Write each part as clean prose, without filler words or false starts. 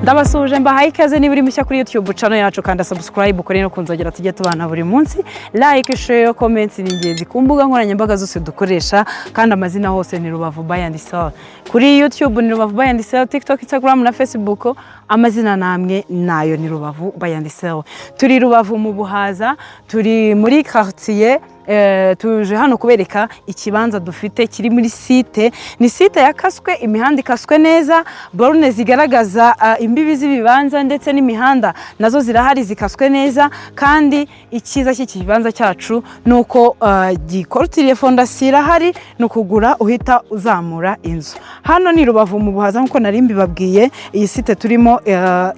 Ndabasuje mbahaye ikaze niba uri mushya kuri YouTube channel yacu kanda subscribe ukore no kunzogera tujye tubana buri munsi, like, share, comment n'ingenzi ku mbuga nkoranyambaga zose dukoresha, kandi amazina hose ni Rubavu Buy and Sell. Kuri YouTube ni Rubavu Buy and Sell, TikTok, Instagram na Facebook amazina namwe nayo ni Rubavu Buy and Sell. Turi Rubavu mu Buhaza, turi muri quartier tuje hano kubereka ikibanza dufite kiri muri site. Ni site yakaswe, imihanda ikaswe neza, borne zigaragaza imbibi z'ibibanza ndetse n'imihanda nazo zirahari zikaswe neza, kandi ikiza cy'ikibanza cyacu nuko gikorutiriye fondasiyo irahari, no kugura uhita uzamura inzu. Hano ni Rubavu mu Buhaza nkuko nari mbibabwiye. Iyi site turimo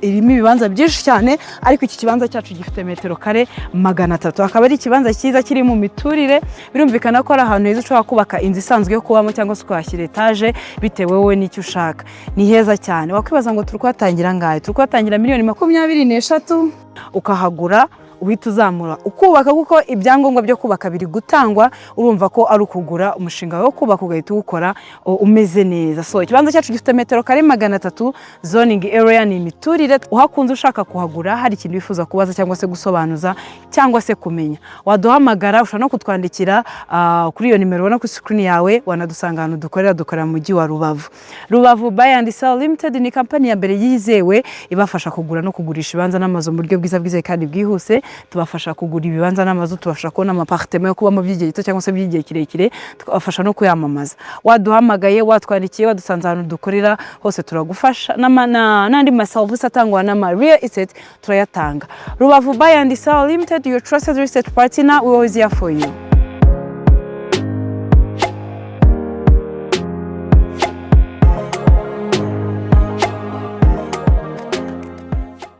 irimo ibibanza byinshi cyane, ariko iki kibanza cyacu gifite metero kare 300. Akaba ari ikibanza cyiza kiri mu turire. Birumvikana ko ari ahantu heza ushobora kubaka inzu isanzwe yo kubamo cyangwa se kwashyira etage bitewe wowe n'icyo ushaka. Ni heza cyane. Wakwibaza ngo turukwatangira ngahe? Turukwatangira $23,000 ukahagura uhita uzamura ukubaka, kuko ibyangombwa byo kubaka biri gutangwa. Urumva ko ari ukugura umushinga wo kubaka ugahita ukora umeze neza. So ikibanza cyacu gifite metero kare 300. Zoning area ni imiturire. Uhakunze ushaka kuhagura, hari ikintu wifuza kubaza cyangwa se gusobanuza cyangwa se kumenya, waduhamagara. Ushobora no kutwandikira kuri iyo nimero ubona ku screen yawe. Wanadusanga hano dukorera mu mujyi wa Rubavu. Rubavu Buy and Sell Limited ni company ya mbere yizewe ibafasha kugura no kugurisha ibibanza n'amazu mu buryo bwiza kandi bwihuse. Tubafasha kugura ibibanza n'amazu, tubafasha kubona amapartement yo kubamo by'igihe gito cyangwa se by'igihe kirekire, tubafasha no kuyamamaza. Waduhamagaye, watwandikiye, wadusanze ahantu dukorera hose turagufasha. N'andi service atangwa na real estate turayatanga. Rubavu Buy and Sell Limited, your trusted real estate partner, we always here for you.